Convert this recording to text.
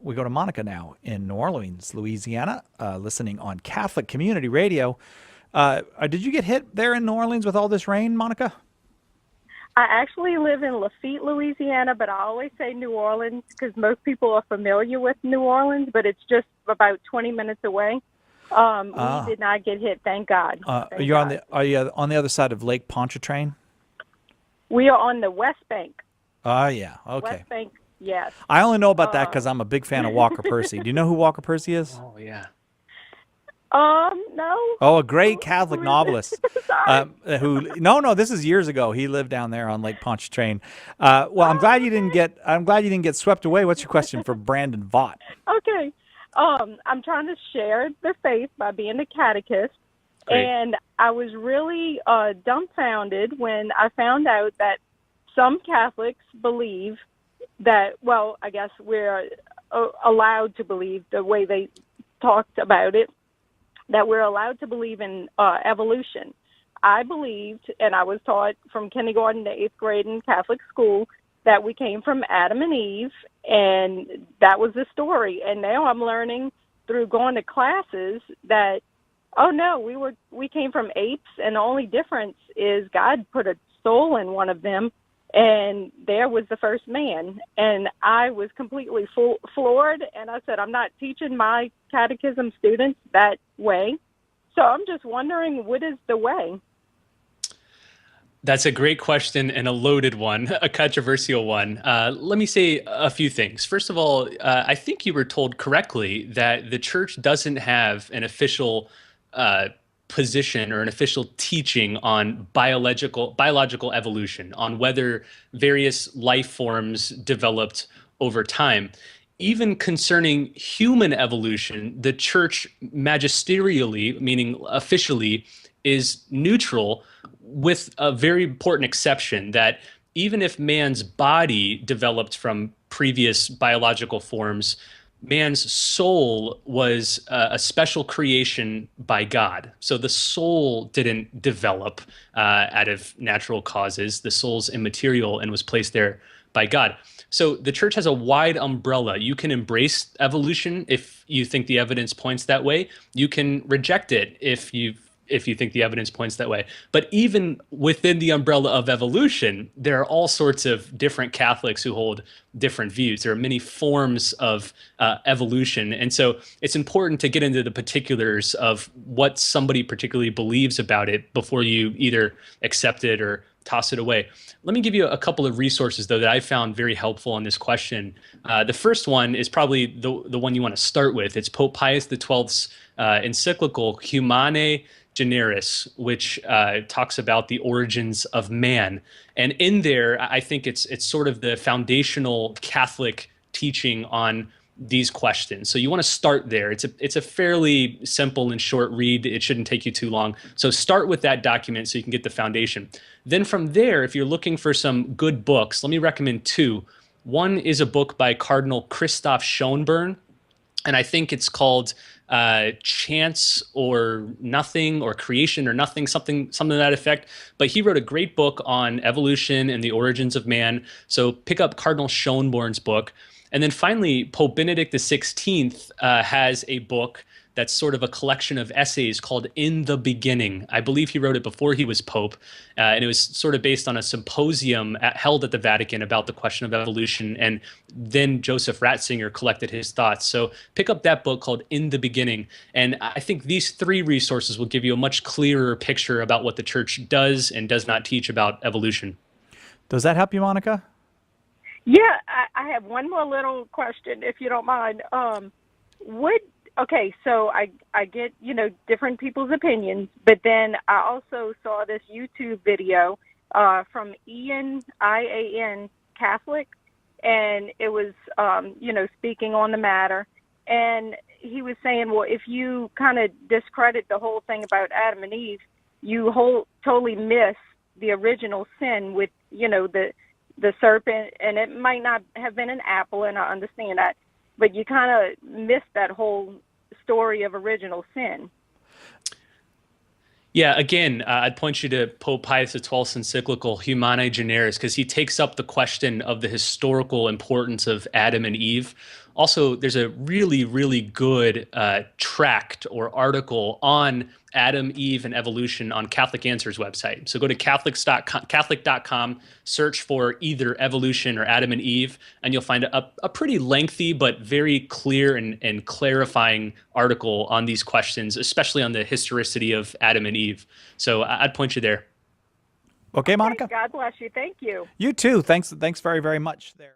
We go to Monica now in New Orleans, Louisiana, listening on Catholic Community Radio. Did you get hit there in New Orleans with all this rain, Monica? I actually live in Lafitte, Louisiana, but I always say New Orleans because most people are familiar with New Orleans, but it's just about 20 minutes away. We did not get hit, thank God. Are you on the other side of Lake Pontchartrain? We are on the West Bank. Oh, yeah. Okay. West Bank, yes. I only know about that because I'm a big fan of Walker Percy. Do you know who Walker Percy is? Oh, yeah. No. Oh, a great Catholic novelist. Sorry. No, this is years ago. He lived down there on Lake Pontchartrain. Well, I'm glad you didn't get swept away. What's your question for Brandon Vaught? Okay. I'm trying to share the faith by being a catechist. Great. And I was really dumbfounded when I found out that some Catholics believe that, well, I guess we're allowed to believe the way they talked about it, that we're allowed to believe in evolution. I believed, and I was taught from kindergarten to 8th grade in Catholic school, that we came from Adam and Eve, and that was the story. And now I'm learning through going to classes that, oh no, we came from apes, and the only difference is God put a soul in one of them, and there was the first man. And I was completely floored, and I said, I'm not teaching my catechism students that way. So I'm just wondering, what is the way? That's a great question and a loaded one, a controversial one. Let me say a few things. First of all, I think you were told correctly that the church doesn't have an official position or an official teaching on biological evolution, on whether various life forms developed over time. Even concerning human evolution, the church magisterially, meaning officially, is neutral, with a very important exception that even if man's body developed from previous biological forms, man's soul was a special creation by God. So the soul didn't develop out of natural causes. The soul's immaterial and was placed there by God. So the church has a wide umbrella. You can embrace evolution if you think the evidence points that way. You can reject it if you think the evidence points that way. But even within the umbrella of evolution, there are all sorts of different Catholics who hold different views. There are many forms of evolution. And so it's important to get into the particulars of what somebody particularly believes about it before you either accept it or toss it away. Let me give you a couple of resources, though, that I found very helpful on this question. The first one is probably the one you want to start with. It's Pope Pius XII's encyclical Humanae Generis, which talks about the origins of man. And in there, I think it's sort of the foundational Catholic teaching on these questions. So you want to start there. It's a fairly simple and short read. It shouldn't take you too long. So start with that document so you can get the foundation. Then from there, if you're looking for some good books, let me recommend two. One is a book by Cardinal Christoph Schonborn, and I think it's called Chance or Nothing, or Creation or Nothing, something to that effect. But he wrote a great book on evolution and the origins of man. So pick up Cardinal Schonborn's book. And then finally, Pope Benedict XVI has a book that's sort of a collection of essays called In the Beginning. I believe he wrote it before he was Pope, and it was sort of based on a symposium held at the Vatican about the question of evolution, and then Joseph Ratzinger collected his thoughts. So pick up that book called In the Beginning, and I think these three resources will give you a much clearer picture about what the Church does and does not teach about evolution. Does that help you, Monica? Yeah, I have one more little question, if you don't mind. Okay, so I get, different people's opinions, but then I also saw this YouTube video from Ian, I-A-N, Catholic, and it was, speaking on the matter. And he was saying, well, if you kind of discredit the whole thing about Adam and Eve, you totally miss the original sin with, the serpent, and it might not have been an apple, and I understand that, but you kind of missed that whole story of original sin. Yeah, again, I'd point you to Pope Pius XII's encyclical Humanae Generis, because he takes up the question of the historical importance of Adam and Eve Also, there's a really, really good tract or article on Adam, Eve, and evolution on Catholic Answers website. So go to Catholic.com, search for either evolution or Adam and Eve, and you'll find a pretty lengthy but very clear and clarifying article on these questions, especially on the historicity of Adam and Eve. So I'd point you there. Okay, Monica. God bless you. Thank you. You too. Thanks very, very much there.